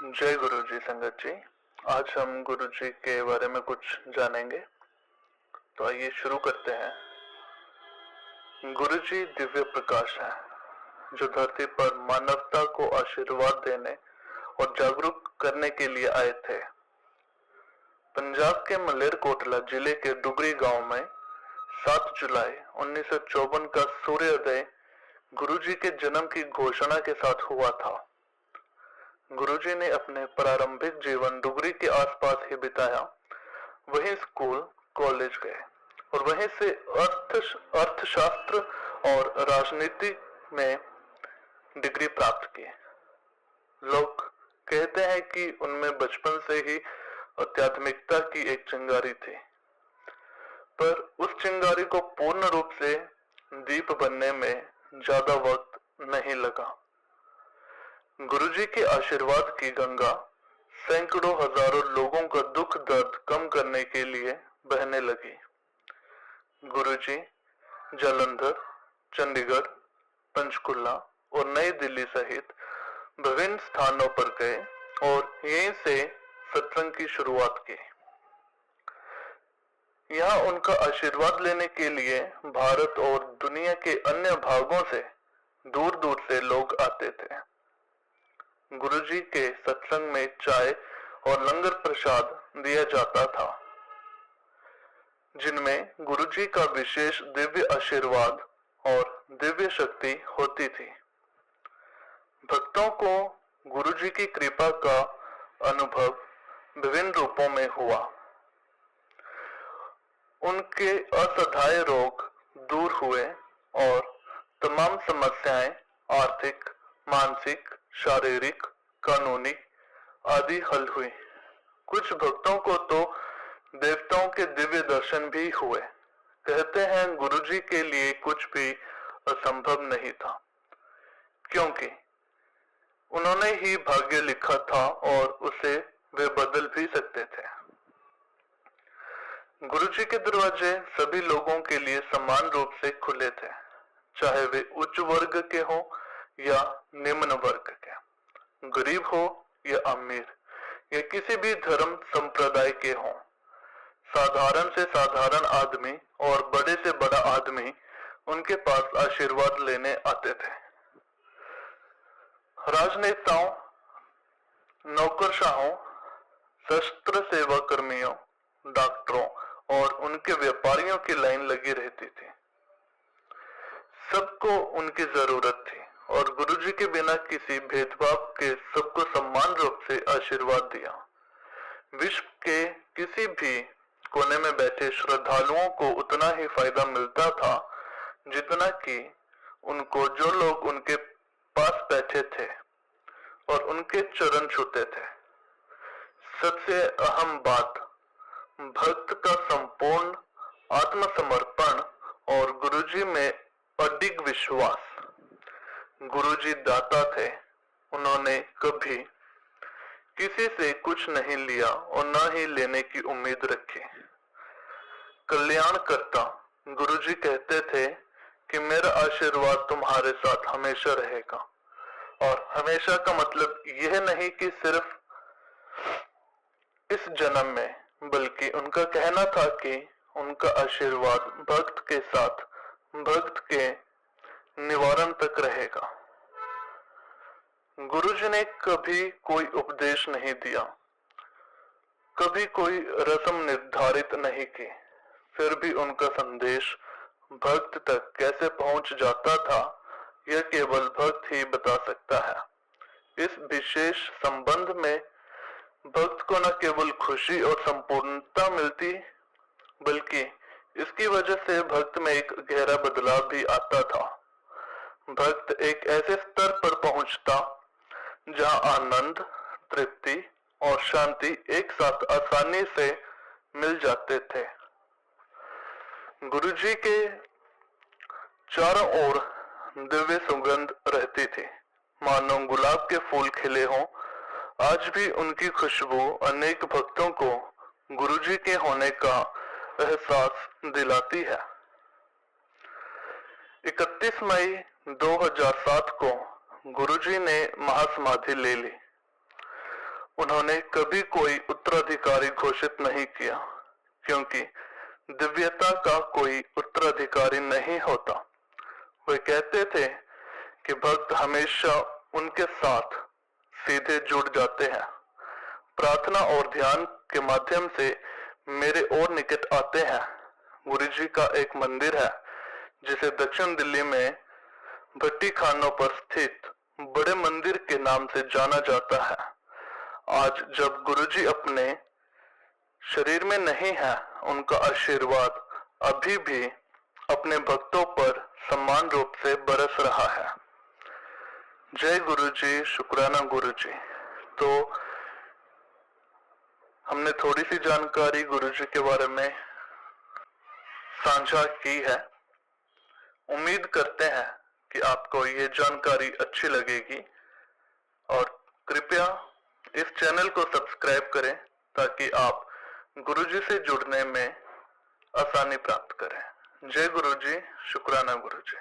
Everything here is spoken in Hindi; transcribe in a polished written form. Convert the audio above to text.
जय गुरु जी संगत जी। आज हम गुरु जी के बारे में कुछ जानेंगे, तो आइए शुरू करते हैं। गुरु जी दिव्य प्रकाश है जो धरती पर मानवता को आशीर्वाद देने और जागरूक करने के लिए आए थे। पंजाब के मलेरकोटला जिले के डुगरी गांव में 7 जुलाई 1954 का सूर्योदय गुरु जी के जन्म की घोषणा के साथ हुआ था। गुरुजी ने अपने प्रारंभिक जीवन डुगरी के आसपास ही बिताया। वहीं स्कूल, कॉलेज गए और वहीं से अर्थशास्त्र और राजनीति में डिग्री प्राप्त की। लोग कहते हैं कि उनमें बचपन से ही आध्यात्मिकता की एक चिंगारी थी, पर उस चिंगारी को पूर्ण रूप से दीप बनने में ज्यादा वक्त नहीं लगा। गुरुजी के आशीर्वाद की गंगा सैकड़ों हजारों लोगों का दुख दर्द कम करने के लिए बहने लगी। गुरुजी जालंधर, चंडीगढ़, पंचकुला और नई दिल्ली सहित विभिन्न स्थानों पर गए और यहीं से सत्संग की शुरुआत की। यहाँ उनका आशीर्वाद लेने के लिए भारत और दुनिया के अन्य भागों से दूर दूर से लोग आते थे। गुरुजी के सत्संग में चाय और लंगर प्रसाद दिया जाता था, जिनमें गुरुजी का विशेष दिव्य आशीर्वाद और दिव्य शक्ति होती थी। भक्तों को गुरुजी की कृपा का अनुभव विभिन्न रूपों में हुआ। उनके असहाय रोग दूर हुए और तमाम समस्याएं आर्थिक, मानसिक, शारीरिक, कानूनी आदि हल हुई। कुछ भक्तों को तो देवताओं के दिव्य दर्शन भी हुए। कहते हैं गुरुजी के लिए कुछ भी असंभव नहीं था, क्योंकि उन्होंने ही भाग्य लिखा था और उसे वे बदल भी सकते थे। गुरुजी के दरवाजे सभी लोगों के लिए समान रूप से खुले थे, चाहे वे उच्च वर्ग के हों या निम्न वर्ग के, गरीब हो या अमीर, या किसी भी धर्म संप्रदाय के हों। साधारण से साधारण आदमी और बड़े से बड़ा आदमी उनके पास आशीर्वाद लेने आते थे। राजनेताओं, नौकरशाहों, शस्त्र सेवा कर्मियों, डॉक्टरों और उनके व्यापारियों की लाइन लगी रहती थी। सबको उनकी जरूरत थी और गुरुजी के बिना किसी भेदभाव के सबको समान रूप से आशीर्वाद दिया। विश्व के किसी भी कोने में बैठे श्रद्धालुओं को उतना ही फायदा मिलता था जितना कि उनको जो लोग उनके पास बैठे थे और उनके चरण छूते थे। सबसे अहम बात, भक्त का संपूर्ण आत्मसमर्पण और गुरुजी में अडिग विश्वास। गुरुजी दाता थे, उन्होंने कभी किसी से कुछ नहीं लिया और न ही लेने की उम्मीद रखी। कल्याणकर्ता गुरुजी कहते थे कि मेरा आशीर्वाद तुम्हारे साथ हमेशा रहेगा, और हमेशा का मतलब यह नहीं कि सिर्फ इस जन्म में, बल्कि उनका कहना था कि उनका आशीर्वाद भक्त के साथ भक्त के निवारण तक रहेगा। गुरुजी ने कभी कोई उपदेश नहीं दिया, कभी कोई रस्म निर्धारित नहीं की, फिर भी उनका संदेश भक्त तक कैसे पहुंच जाता था यह केवल भक्त ही बता सकता है। इस विशेष संबंध में भक्त को न केवल खुशी और संपूर्णता मिलती, बल्कि इसकी वजह से भक्त में एक गहरा बदलाव भी आता था। भक्त एक ऐसे स्तर पर पहुंचता जहां आनंद, तृप्ति और शांति एक साथ आसानी से मिल जाते थे। गुरुजी के चारों ओर दिव्य सुगंध रहती थी, मानो गुलाब के फूल खिले हों। आज भी उनकी खुशबू अनेक भक्तों को गुरुजी के होने का एहसास दिलाती है। 31 मई 2007 को गुरुजी ने महासमाधि ले ली। उन्होंने कभी कोई उत्तराधिकारी घोषित नहीं किया, क्योंकि दिव्यता का कोई उत्तराधिकारी नहीं होता। वे कहते थे कि भक्त हमेशा उनके साथ सीधे जुड़ जाते हैं, प्रार्थना और ध्यान के माध्यम से मेरे और निकट आते हैं। गुरु जी का एक मंदिर है जिसे दक्षिण दिल्ली में भट्टी खानों पर स्थित बड़े मंदिर के नाम से जाना जाता है। आज जब गुरुजी अपने शरीर में नहीं है, उनका आशीर्वाद अभी भी अपने भक्तों पर समान रूप से बरस रहा है। जय गुरुजी, शुक्राना गुरुजी। तो हमने थोड़ी सी जानकारी गुरुजी के बारे में साझा की है। उम्मीद करते हैं कि आपको ये जानकारी अच्छी लगेगी और कृपया इस चैनल को सब्सक्राइब करें ताकि आप गुरुजी से जुड़ने में आसानी प्राप्त करें। जय गुरुजी, शुक्राना गुरुजी।